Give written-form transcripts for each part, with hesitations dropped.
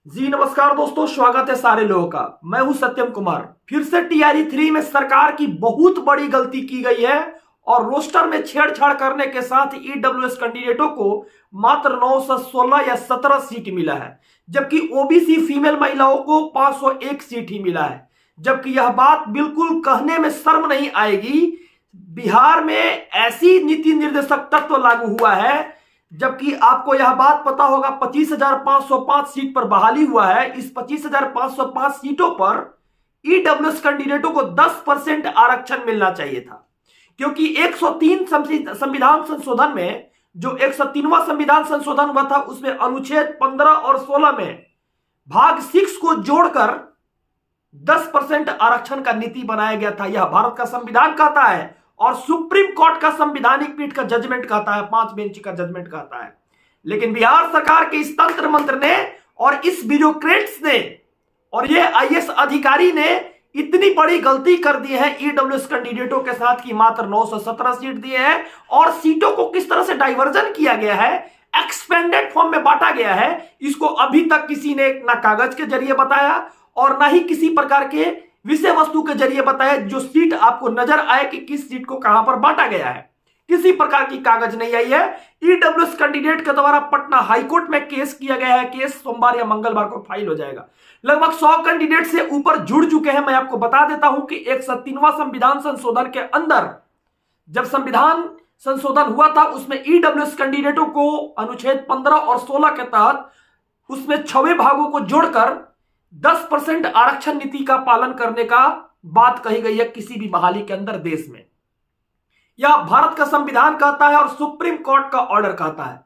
जी नमस्कार दोस्तों, स्वागत है सारे लोगों का। मैं हूं सत्यम कुमार। फिर से टीआरई 3 में सरकार की बहुत बड़ी गलती की गई है और रोस्टर में छेड़छाड़ करने के साथ ईडब्ल्यूएस कैंडिडेटों को मात्र 916 या 17 सीट मिला है, जबकि ओबीसी फीमेल महिलाओं को 501 सीट ही मिला है। जबकि यह बात बिल्कुल कहने में शर्म नहीं आएगी, बिहार में ऐसी नीति निर्देशक तत्व लागू हुआ है। जबकि आपको यह बात पता होगा 25,505 सीट पर बहाली हुआ है। इस 25,505 सीटों पर ईडब्ल्यूएस कैंडिडेटों को 10% आरक्षण मिलना चाहिए था, क्योंकि 103 संविधान संशोधन में, जो 103वां संविधान संशोधन हुआ था, उसमें अनुच्छेद 15 और 16 में भाग 6 को जोड़कर 10% आरक्षण का नीति बनाया गया था। यह भारत का संविधान कहता है और सुप्रीम कोर्ट का संवैधानिक पीठ का जजमेंट कहता है, 5 बेंच का जजमेंट कहता है। लेकिन बिहार सरकार के इस तंत्र मंत्र ने और इस ब्यूरोक्रेट्स ने और ये आईएएस अधिकारी ने इतनी बड़ी गलती कर दी है ईडब्ल्यूएस कैंडिडेटों के साथ कि मात्र 917 सीट दिए हैं और सीटों को किस तरह से डाइवर्जन किया गया है, एक्सपेंडेड फॉर्म में बांटा गया है, इसको अभी तक किसी ने ना कागज के जरिए बताया और ना ही किसी प्रकार के विषय वस्तु के जरिए बताया जो सीट आपको नजर आए कि किस सीट को कहां पर बांटा गया है। किसी प्रकार की कागज नहीं आई है। ईडब्ल्यूएस कैंडिडेट के द्वारा पटना हाईकोर्ट में केस किया गया है। केस सोमवार या मंगलवार को फाइल हो जाएगा। लगभग 100 कैंडिडेट से ऊपर जुड़ चुके हैं। मैं आपको बता देता हूं कि 103वां संविधान संशोधन के अंदर जब संविधान संशोधन हुआ था, उसमें ईडब्ल्यूएस कैंडिडेटों को अनुच्छेद 15 और 16 के तहत उसमें 6वें भागों को जोड़कर 10% आरक्षण नीति का पालन करने का बात कही गई है किसी भी बहाली के अंदर देश में। यह भारत का संविधान कहता है और सुप्रीम कोर्ट का ऑर्डर कहता है।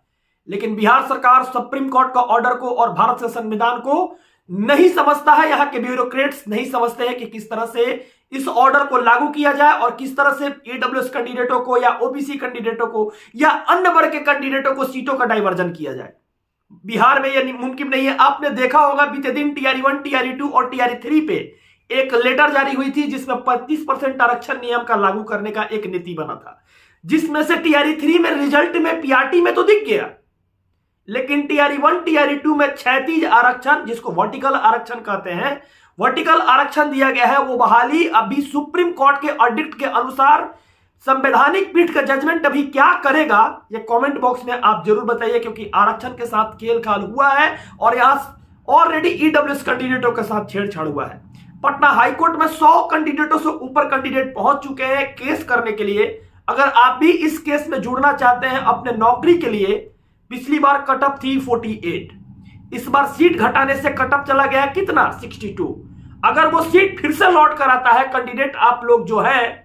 लेकिन बिहार सरकार सुप्रीम कोर्ट का ऑर्डर को और भारत के संविधान को नहीं समझता है। यहां के ब्यूरोक्रेट्स नहीं समझते हैं कि किस तरह से इस ऑर्डर को लागू किया जाए और किस तरह से ईडब्ल्यूएस कैंडिडेटों को या ओबीसी कैंडिडेटों को या अन्य वर्ग के कैंडिडेटों को सीटों का डाइवर्जन किया जाए। बिहार में यह मुमकिन नहीं है। आपने देखा होगा बीते दिन टीआरई 1, टीआरई 2 और टीआरई 3 पे एक लेटर जारी हुई थी जिसमें 35% आरक्षण नियम का लागू करने का एक नीति बना था, जिसमें से टीआरई 3 में रिजल्ट में पीआरटी में तो दिख गया, लेकिन टीआरई 1, टीआरई 2 में क्षैतिज आरक्षण, जिसको वर्टिकल आरक्षण कहते हैं, वर्टिकल आरक्षण दिया गया है। वो बहाली अभी सुप्रीम कोर्ट के ऑडिट के अनुसार संवैधानिक पीठ का जजमेंट अभी क्या करेगा, ये कमेंट बॉक्स में आप जरूर बताइए, क्योंकि आरक्षण के साथ खेल खाल हुआ है और यहां ऑलरेडी ईडब्ल्यूएस कैंडिडेटों के साथ छेड़छाड़ हुआ है। पटना हाईकोर्ट में 100 कैंडिडेटों से ऊपर कैंडिडेट पहुंच चुके हैं केस करने के लिए। अगर आप भी इस केस में जुड़ना चाहते हैं अपने नौकरी के लिए, पिछली बार कटअप थी 48, इस बार सीट घटाने से कटअप चला गया कितना, 62। अगर वो सीट फिर से लौट कर आता है कैंडिडेट, आप लोग जो है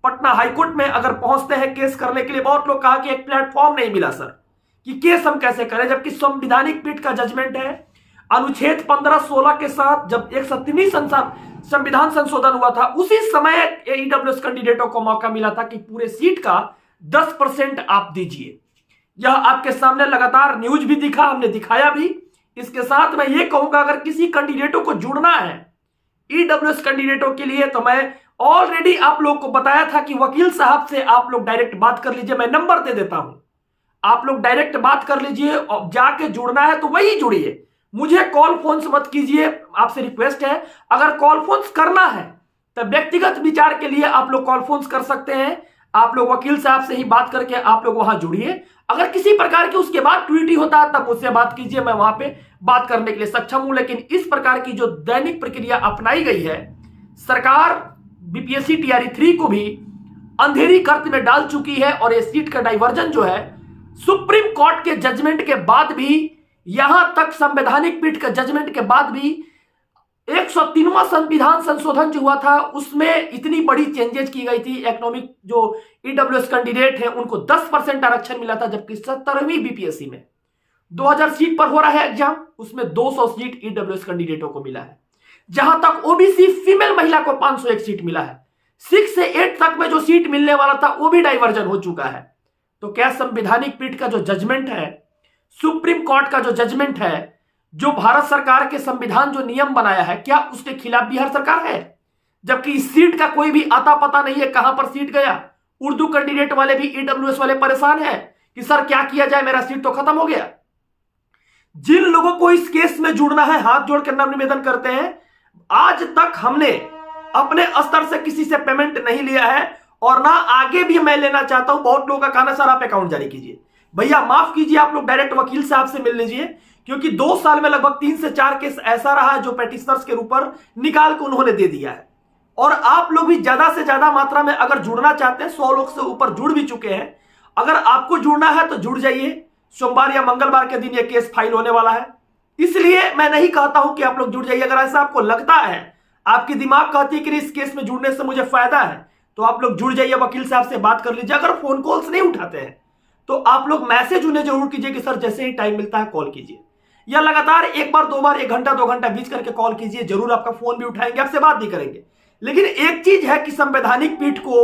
पटना हाईकोर्ट में अगर पहुंचते हैं केस करने के लिए, बहुत लोग कहा कि एक प्लेटफॉर्म नहीं मिला सर कि केस हम कैसे करें, जबकि संवैधानिक पीठ का जजमेंट है। अनुच्छेद 15-16 के साथ जब 107वीं संविधान संशोधन हुआ था, उसी समय ईडब्ल्यूएस कैंडिडेटों को मौका मिला था कि पूरे सीट का 10% आप दीजिए। यह आपके सामने लगातार न्यूज भी दिखा, हमने दिखाया भी। इसके साथ मैं ये कहूंगा, अगर किसी कैंडिडेटों को जुड़ना है ईडब्ल्यूएस कैंडिडेटों के लिए, तो मैं ऑलरेडी आप लोग को बताया था कि वकील साहब से आप लोग डायरेक्ट बात कर लीजिए। मैं नंबर दे देता हूं, आप लोग डायरेक्ट बात कर लीजिए और जाके जुड़ना है तो वही जुड़िए, मुझे कॉल फोन मत कीजिए, आपसे रिक्वेस्ट है। अगर कॉल फोन करना है तो व्यक्तिगत विचार के लिए आप लोग कॉल फोन कर सकते हैं। आप लोग वकील साहब से ही बात करके आप लोग वहां जुड़िए। अगर किसी प्रकार की उसके बाद ट्वीटी होता है तब मुझसे बात कीजिए, मैं वहां पे बात करने के लिए सक्षम हूं। लेकिन इस प्रकार की जो दैनिक प्रक्रिया अपनाई गई है, सरकार बीपीएससी टीआरई 3 को भी अंधेरी गर्त में डाल चुकी है और ये सीट का डाइवर्जन जो है सुप्रीम कोर्ट के जजमेंट के बाद भी, यहां तक संवैधानिक पीठ के जजमेंट के बाद भी 103वां संविधान संशोधन जो हुआ था उसमें इतनी बड़ी चेंजेस की गई थी। इकोनॉमिक जो ईडब्ल्यूएस कैंडिडेट है उनको 10% आरक्षण मिला था, जबकि 17वीं बीपीएससी में 2000 सीट पर हो रहा है एग्जाम, उसमें 200 सीट ईडब्ल्यूएस कैंडिडेटों को मिला है। जहां तक ओबीसी फीमेल महिला को 501 सीट मिला है। 6 से 8 तक में जो सीट मिलने वाला था वो भी डाइवर्जन हो चुका है। तो क्या संवैधानिक पीठ का जो जजमेंट है, सुप्रीम कोर्ट का जो जजमेंट है, जो भारत सरकार के संविधान जो नियम बनाया है, क्या उसके खिलाफ बिहार सरकार है? जबकि इस सीट का कोई भी आता पता नहीं है कहां पर सीट गया। उर्दू कैंडिडेट वाले भी ईडब्ल्यूएस वाले परेशान है कि सर क्या किया जाए, मेरा सीट तो खत्म हो गया। जिन लोगों को इस केस में जुड़ना है हाथ जोड़ कर निवेदन करते हैं, आज तक हमने अपने स्तर से किसी से पेमेंट नहीं लिया है और ना आगे भी मैं लेना चाहता हूं। बहुत लोगों का कहना सर आप अकाउंट जारी कीजिए। भैया माफ कीजिए, आप लोग डायरेक्ट वकील साहब से मिल लीजिए, क्योंकि 2 साल में लगभग 3 से 4 केस ऐसा रहा है जो पेटिशनर्स के ऊपर निकाल के उन्होंने दे दिया है। और आप लोग भी ज्यादा से ज्यादा मात्रा में अगर जुड़ना चाहते हैं, 100 लोग से ऊपर जुड़ भी चुके हैं, अगर आपको जुड़ना है तो जुड़ जाइए। सोमवार या मंगलवार के दिन यह केस फाइल होने वाला है, इसलिए मैं नहीं कहता हूं कि आप लोग जुड़ जाइए। अगर ऐसा आपको लगता है, आपकी दिमाग कहती है कि इस केस में जुड़ने से मुझे फायदा है, तो आप लोग जुड़ जाइए, वकील साहब से बात कर लीजिए। अगर फोन कॉल्स नहीं उठाते हैं तो आप लोग मैसेज उन्हें जरूर कीजिए कि सर जैसे ही टाइम मिलता है कॉल कीजिए, या लगातार 1 बार 2 बार 1 घंटा 2 घंटा बीच करके कॉल कीजिए। जरूर आपका फोन भी उठाएंगे, आपसे बात भी करेंगे। लेकिन एक चीज है कि संवैधानिक पीठ को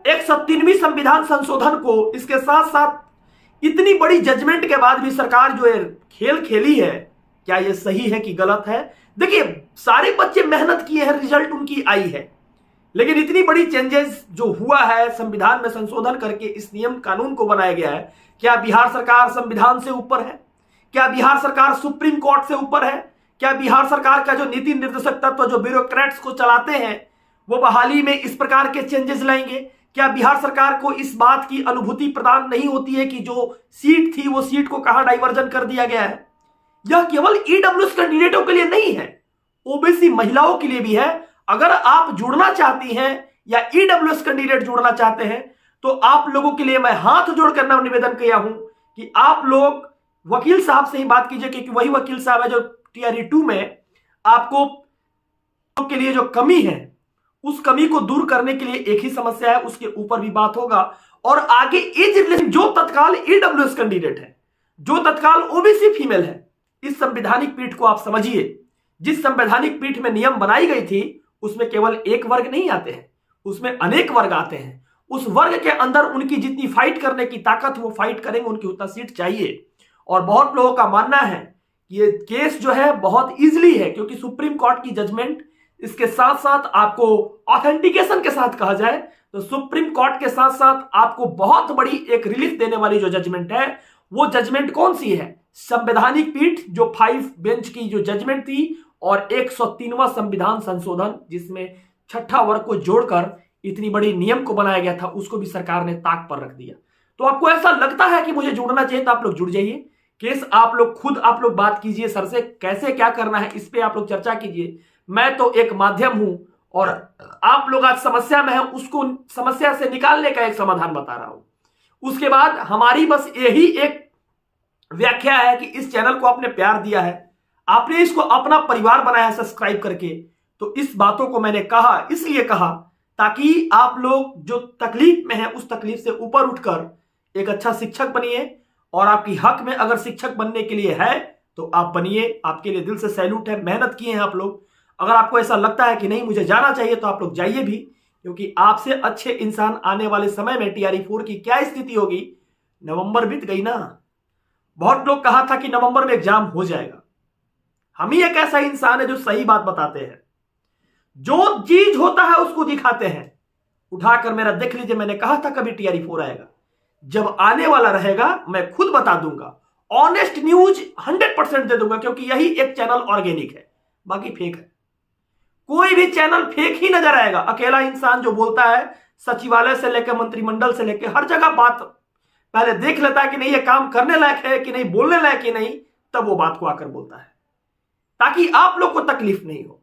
103वीं संविधान संशोधन को, इसके साथ साथ इतनी बड़ी जजमेंट के बाद भी सरकार जो है खेल खेली है, क्या यह सही है कि गलत है? देखिए सारे बच्चे मेहनत किए हैं, रिजल्ट उनकी आई है, लेकिन इतनी बड़ी चेंजेस जो हुआ है संविधान में संशोधन करके इस नियम कानून को बनाया गया है, क्या बिहार सरकार संविधान से ऊपर है? क्या बिहार सरकार सुप्रीम कोर्ट से ऊपर है? क्या बिहार सरकार का जो नीति निर्देशक तत्व जो ब्यूरोक्रेट्स को चलाते हैं वो बहाली में इस प्रकार के चेंजेस लाएंगे? क्या बिहार सरकार को इस बात की अनुभूति प्रदान नहीं होती है कि जो सीट थी वो सीट को कहां डाइवर्जन कर दिया गया है? यह केवल ईडब्ल्यूएस कैंडिडेटों के लिए नहीं है, ओबीसी महिलाओं के लिए भी है। अगर आप जुड़ना चाहती हैं या ईडब्ल्यूएस कैंडिडेट जुड़ना चाहते हैं तो आप लोगों के लिए मैं हाथ जोड़कर निवेदन किया हूं कि आप लोग वकील साहब से ही बात कीजिए, क्योंकि वही वकील साहब है जो टीआरई 2 में आपको के लिए जो कमी है उस कमी को दूर करने के लिए एक ही समस्या है, उसके ऊपर भी बात होगा। और आगे एज रिलेशन जो तत्काल ईडब्ल्यूएस कैंडिडेट है, जो तत्काल ओबीसी फीमेल है, इस संवैधानिक पीठ को आप समझिए। जिस संवैधानिक पीठ में नियम बनाई गई थी उसमें केवल एक वर्ग नहीं आते हैं, उसमें अनेक वर्ग आते हैं। उस वर्ग के अंदर उनकी जितनी फाइट करने की ताकत वो फाइट करेंगे, उनकी उतना सीट चाहिए। और बहुत लोगों का मानना है कि ये केस जो है बहुत इजीली है, क्योंकि सुप्रीम कोर्ट की जजमेंट, इसके साथ साथ आपको ऑथेंटिकेशन के साथ कहा जाए तो सुप्रीम कोर्ट के साथ साथ आपको बहुत बड़ी एक रिलीफ देने वाली जो जजमेंट है, वो जजमेंट कौन सी है? संवैधानिक पीठ जो 5 बेंच की जो जजमेंट थी, और 103वां संविधान संशोधन जिसमें 6ठा वर्ग को जोड़कर इतनी बड़ी नियम को बनाया गया था, उसको भी सरकार ने ताक पर रख दिया। तो आपको ऐसा लगता है कि मुझे जुड़ना चाहिए तो आप लोग जुड़ जाइए। केस आप लोग खुद आप लोग बात कीजिए सर से, कैसे क्या करना है इस पे आप लोग चर्चा कीजिए। मैं तो एक माध्यम हूं और आप लोग आज समस्या में है, उसको समस्या से निकालने का एक समाधान बता रहा हूं। उसके बाद हमारी बस यही एक व्याख्या है कि इस चैनल को आपने प्यार दिया है, आपने इसको अपना परिवार बनाया सब्सक्राइब करके, तो इस बातों को मैंने कहा इसलिए कहा ताकि आप लोग जो तकलीफ में हैं उस तकलीफ से ऊपर उठकर एक अच्छा शिक्षक बनिए। और आपकी हक में अगर शिक्षक बनने के लिए है तो आप बनिए, आपके लिए दिल से सैल्यूट है, मेहनत किए हैं आप लोग। अगर आपको ऐसा लगता है कि नहीं मुझे जाना चाहिए तो आप लोग जाइए भी, क्योंकि आपसे अच्छे इंसान आने वाले समय में टीआरई 4 की क्या स्थिति होगी। नवंबर बीत गई ना, बहुत लोग कहा था कि नवंबर में एग्जाम हो जाएगा। हम ही एक ऐसा इंसान है जो सही बात बताते हैं, जो चीज होता है उसको दिखाते हैं। उठाकर मेरा देख लीजिए, मैंने कहा था कभी टीआरई 4 आएगा, जब आने वाला रहेगा मैं खुद बता दूंगा, ऑनेस्ट न्यूज 100% दे दूंगा, क्योंकि यही एक चैनल ऑर्गेनिक है, बाकी फेक है। कोई भी चैनल फेक ही नजर आएगा। अकेला इंसान जो बोलता है सचिवालय से लेकर मंत्रिमंडल से लेकर हर जगह बात पहले देख लेता है कि नहीं ये काम करने लायक है कि नहीं, बोलने लायक कि नहीं, तब वो बात को आकर बोलता है, ताकि आप लोग को तकलीफ नहीं हो।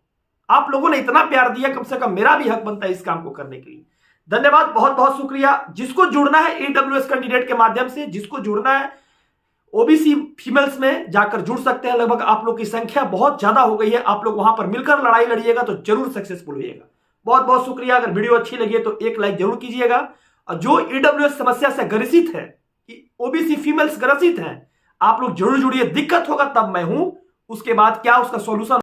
आप लोगों ने इतना प्यार दिया, कम से कम मेरा भी हक बनता है इस काम को करने के लिए। धन्यवाद, बहुत बहुत शुक्रिया। जिसको जुड़ना है ईडब्ल्यूएस कैंडिडेट के माध्यम से, जिसको जुड़ना है ओबीसी फीमेल्स में जाकर जुड़ सकते हैं। लगभग आप लोग की संख्या बहुत ज्यादा हो गई है, आप लोग वहां पर मिलकर लड़ाई लड़िएगा तो जरूर सक्सेसफुल होइएगा। बहुत बहुत शुक्रिया। अगर वीडियो अच्छी लगी है तो एक लाइक जरूर कीजिएगा। और जो ईडब्ल्यूएस समस्या से ग्रसित है, ओबीसी फीमेल्स ग्रसित हैं, आप लोग जरूर जुड़िए। दिक्कत होगा तब मैं हूं, उसके बाद क्या उसका सॉल्यूशन